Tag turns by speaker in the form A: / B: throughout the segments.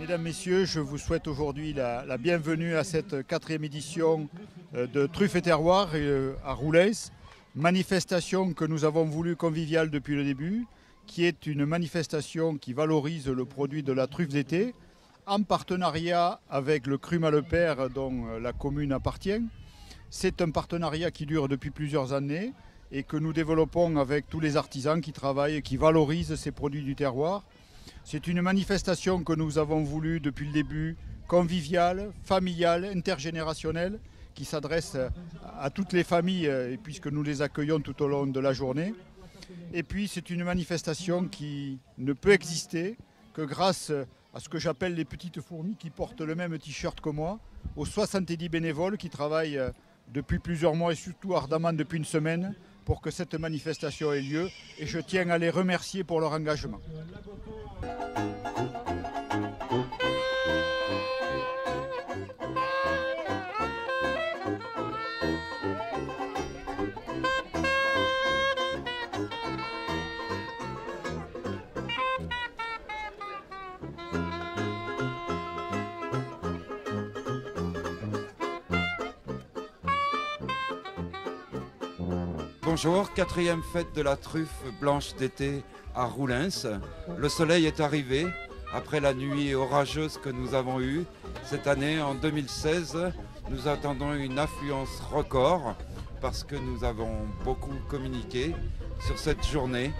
A: Mesdames, Messieurs, je vous souhaite aujourd'hui la bienvenue à cette 4e édition de Truffes et Terroirs à Roulens. Manifestation que nous avons voulu conviviale depuis le début, qui est une manifestation qui valorise le produit de la truffe d'été, en partenariat avec le Cru Malepère dont la commune appartient. C'est un partenariat qui dure depuis plusieurs années et que nous développons avec tous les artisans qui travaillent et qui valorisent ces produits du terroir. C'est une manifestation que nous avons voulu depuis le début, conviviale, familiale, intergénérationnelle, qui s'adresse à toutes les familles puisque nous les accueillons tout au long de la journée. Et puis c'est une manifestation qui ne peut exister que grâce à ce que j'appelle les petites fourmis qui portent le même t-shirt que moi, aux 70 bénévoles qui travaillent depuis plusieurs mois et surtout ardemment depuis une semaine pour que cette manifestation ait lieu. Et je tiens à les remercier pour leur engagement.
B: Bonjour, 4e fête de la truffe blanche d'été à Roulens. Le soleil est arrivé après la nuit orageuse que nous avons eue. Cette année, en 2016, nous attendons une affluence record parce que nous avons beaucoup communiqué sur cette journée.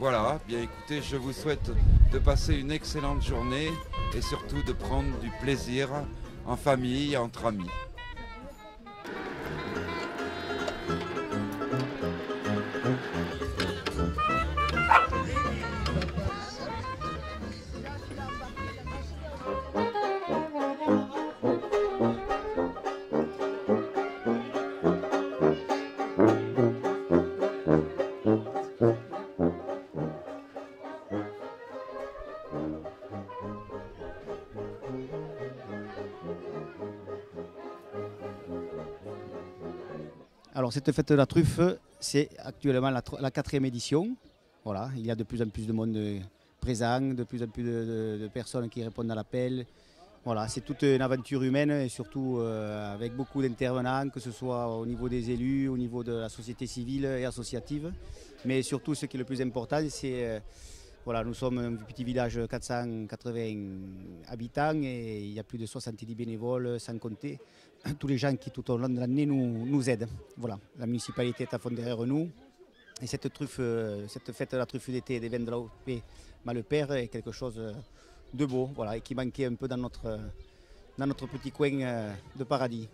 B: Voilà, bien écoutez, je vous souhaite de passer une excellente journée et surtout de prendre du plaisir en famille, entre amis.
C: Alors cette fête de la truffe, c'est actuellement la 4e édition. Voilà, il y a de plus en plus de monde présent, de plus en plus de personnes qui répondent à l'appel. Voilà, c'est toute une aventure humaine et surtout avec beaucoup d'intervenants, que ce soit au niveau des élus, au niveau de la société civile et associative. Mais surtout, ce qui est le plus important, c'est voilà, nous sommes un petit village de 480 habitants et il y a plus de 70 bénévoles, sans compter tous les gens qui tout au long de l'année nous aident. Voilà, la municipalité est à fond derrière nous. Et cette fête de la truffe d'été des vins de l'AOP Malepère est quelque chose de beau, voilà, et qui manquait un peu dans notre petit coin de paradis.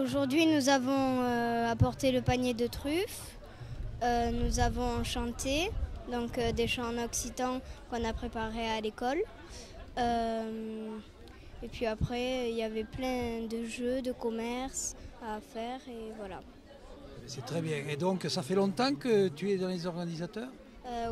D: Aujourd'hui, nous avons apporté le panier de truffes, nous avons chanté, donc des chants en occitan qu'on a préparés à l'école. Et puis après, il y avait plein de jeux, de commerce à faire et voilà.
E: C'est très bien. Et donc, ça fait longtemps que tu es dans les organisateurs ?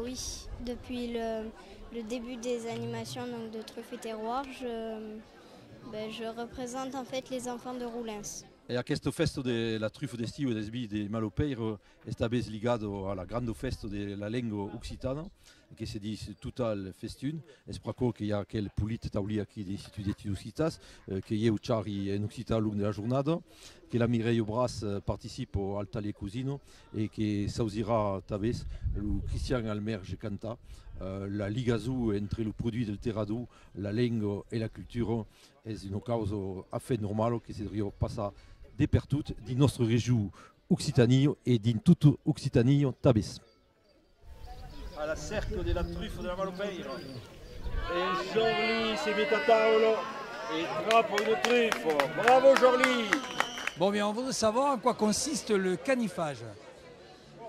D: Oui, depuis le début des animations donc, de Truffes et Terroirs, je représente en fait les enfants de Roulens.
F: E aquesta festa de la truffa d'estiu e d'esbi de Malopeiro está ben ligado alla grande festa della lingua occitana, che si dice tutta il festun. Es praco che hi ha quel polit tauli aquí de l'Institut d'Etudes Occitas, che io ciari in Occità lungo della giornata, che la Mireille Bras participe al Taller Cusino e che sausirà tabes lo Christian Almerge canta la ligazu entre le produit del terradu, la lingua e la cultura è una causa affe normale che si deve passare dappertutto di nostra regione Occitanie e di tutto Occitanie tabes.
G: Alla cercle della truffa della Malopeiro e Jorli si mette a tavolo e trappa une truffe. Bravo Jorli!
E: Bon, bien, on voudrait savoir en quoi consiste le canifage.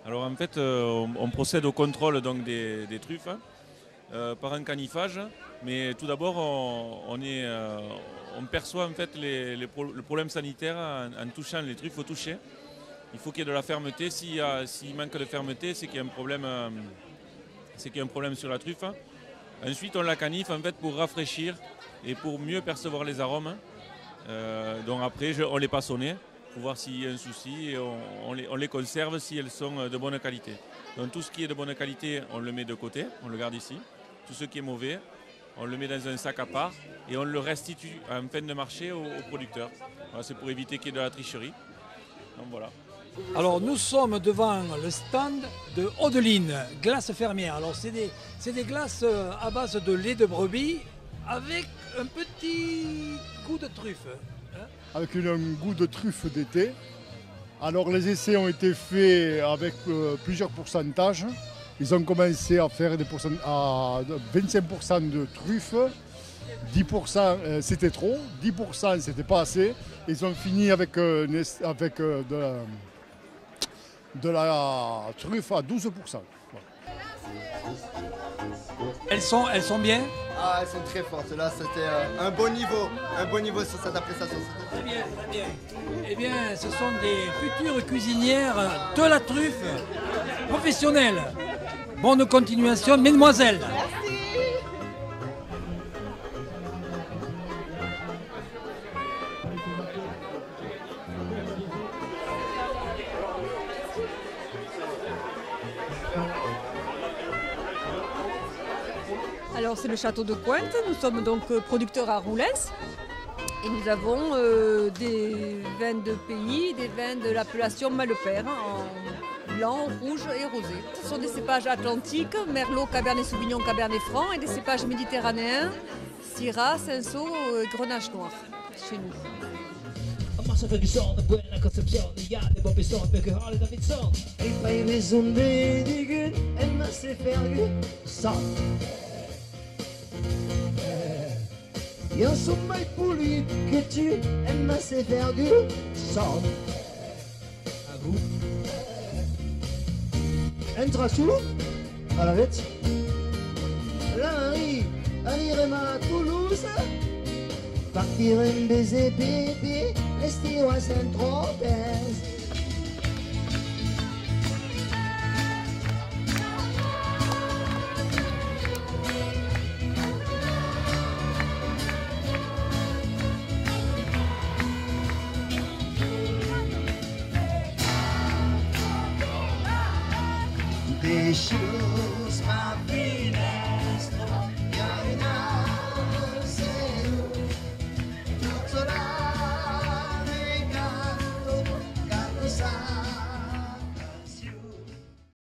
H: Alors en fait, on procède au contrôle donc, des truffes par un canifage, mais tout d'abord on perçoit en fait le problème sanitaire en touchant les truffes au toucher. Il faut qu'il y ait de la fermeté. S'il manque de fermeté, c'est qu'il y a un problème, sur la truffe. Ensuite, on la caniffe en fait pour rafraîchir et pour mieux percevoir les arômes. Donc après, on les passe au nez pour voir s'il y a un souci et on les conserve si elles sont de bonne qualité. Donc tout ce qui est de bonne qualité, on le met de côté, on le garde ici. Tout ce qui est mauvais, on le met dans un sac à part et on le restitue en fin de marché aux producteurs. Voilà, c'est pour éviter qu'il y ait de la tricherie. Donc voilà.
E: Alors nous sommes devant le stand de Audeline, glace fermière. Alors c'est des glaces à base de lait de brebis avec un petit goût de truffe. Hein,
I: avec un goût de truffe d'été. Alors les essais ont été faits avec plusieurs pourcentages. Ils ont commencé à faire à 25% de truffe, 10% c'était trop, 10% c'était pas assez. Ils ont fini avec de la truffe à 12%.
E: Elles sont bien?
J: Ah, elles sont très fortes. Là, c'était un bon niveau sur cette appréciation.
E: Très bien, très bien. Eh bien, ce sont des futures cuisinières de la truffe professionnelles. Bonne continuation, mesdemoiselles.
K: Alors c'est le château de Cointe, nous sommes donc producteurs à Roulens et nous avons des vins de pays, des vins de l'appellation Malepère en blanc, rouge et rosé. Ce sont des cépages atlantiques, Merlot, Cabernet Sauvignon, Cabernet Franc et des cépages méditerranéens, Syrah, Cinsault et Grenache Noir chez nous.
L: Eu sou mais polido que tu, mas c'est vergu, só. À vous. Entra sous, à la vite. Là-Marie, allirem à Toulouse. Partirem baiser bébé, rester à Saint-Tropez. Deixou